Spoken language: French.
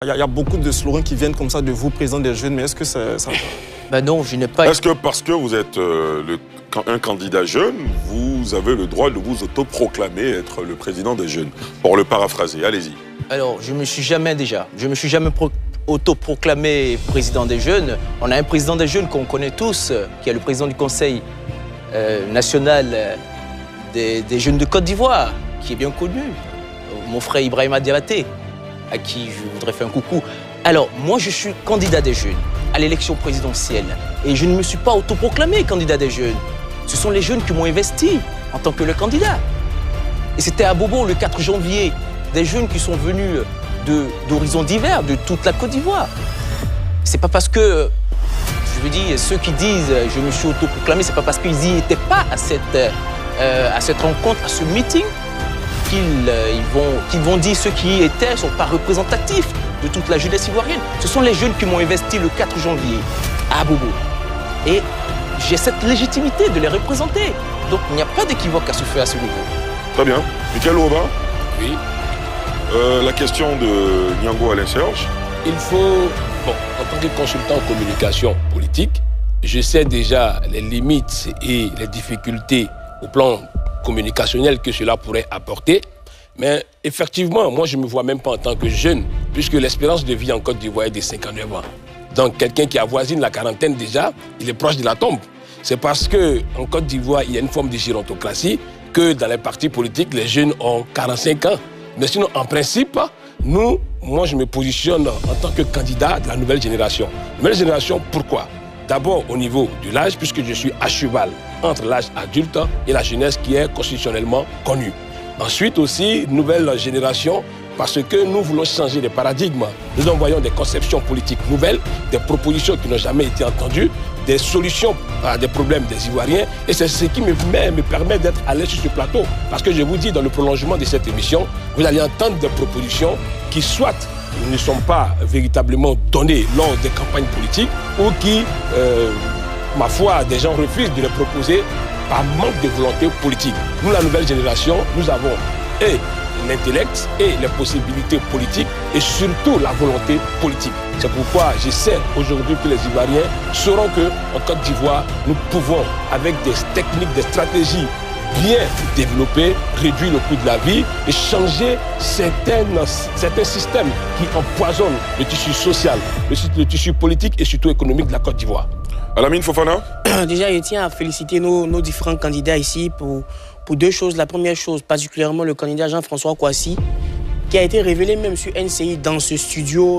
Il y a beaucoup de slogans qui viennent comme ça de vous, président des jeunes, mais est-ce que ça... Ben non, je n'ai pas... Est-ce que parce que vous êtes un candidat jeune, vous avez le droit de vous autoproclamer être le président des jeunes? Pour le paraphraser, allez-y. Alors, je me suis jamais autoproclamé président des jeunes. On a un président des jeunes qu'on connaît tous, qui est le président du Conseil national des jeunes de Côte d'Ivoire, qui est bien connu, mon frère Ibrahima Diabaté, à qui je voudrais faire un coucou. Alors, moi, je suis candidat des jeunes à l'élection présidentielle. Et je ne me suis pas autoproclamé candidat des jeunes. Ce sont les jeunes qui m'ont investi en tant que le candidat. Et c'était à Bobo, le 4 janvier, des jeunes qui sont venus d'horizons divers, de toute la Côte d'Ivoire. C'est pas parce que, je veux dire, ceux qui disent je me suis autoproclamé, c'est pas parce qu'ils n'y étaient pas à cette rencontre, à ce meeting, qu'ils vont dire ceux qui y étaient ne sont pas représentatifs de toute la jeunesse ivoirienne. Ce sont les jeunes qui m'ont investi le 4 janvier à Bobo. Et j'ai cette légitimité de les représenter. Donc il n'y a pas d'équivoque à se faire à ce niveau. Très bien. Michael Louba? Oui. La question de Niango Alain Serge. Il faut, en tant que consultant en communication politique, je sais déjà les limites et les difficultés au plan communicationnel que cela pourrait apporter. Mais effectivement, moi, je ne me vois même pas en tant que jeune, puisque l'espérance de vie en Côte d'Ivoire est de 59 ans. Donc, quelqu'un qui avoisine la quarantaine déjà, il est proche de la tombe. C'est parce qu'en Côte d'Ivoire, il y a une forme de gérontocratie que dans les partis politiques, les jeunes ont 45 ans. Mais sinon, en principe, moi, je me positionne en tant que candidat de la nouvelle génération. Nouvelle génération, pourquoi? D'abord au niveau de l'âge, puisque je suis à cheval entre l'âge adulte et la jeunesse qui est constitutionnellement connue. Ensuite aussi, nouvelle génération, parce que nous voulons changer les paradigmes. Nous envoyons des conceptions politiques nouvelles, des propositions qui n'ont jamais été entendues, des solutions à des problèmes des Ivoiriens. Et c'est ce qui me permet d'être à l'aise sur ce plateau. Parce que je vous dis, dans le prolongement de cette émission, vous allez entendre des propositions qui soit ne sont pas véritablement données lors des campagnes politiques ou qui, ma foi, des gens refusent de les proposer par manque de volonté politique. Nous, la nouvelle génération, nous avons l'intellect et les possibilités politiques et surtout la volonté politique. C'est pourquoi je sais aujourd'hui que les Ivoiriens sauront qu'en Côte d'Ivoire, nous pouvons, avec des techniques, des stratégies bien développées, réduire le coût de la vie et changer certains systèmes qui empoisonnent le tissu social, le tissu politique et surtout économique de la Côte d'Ivoire. Alamine Fofana? Déjà, je tiens à féliciter nos différents candidats ici pour deux choses. La première chose, particulièrement le candidat Jean-François Kouassi, qui a été révélé même sur NCI dans ce studio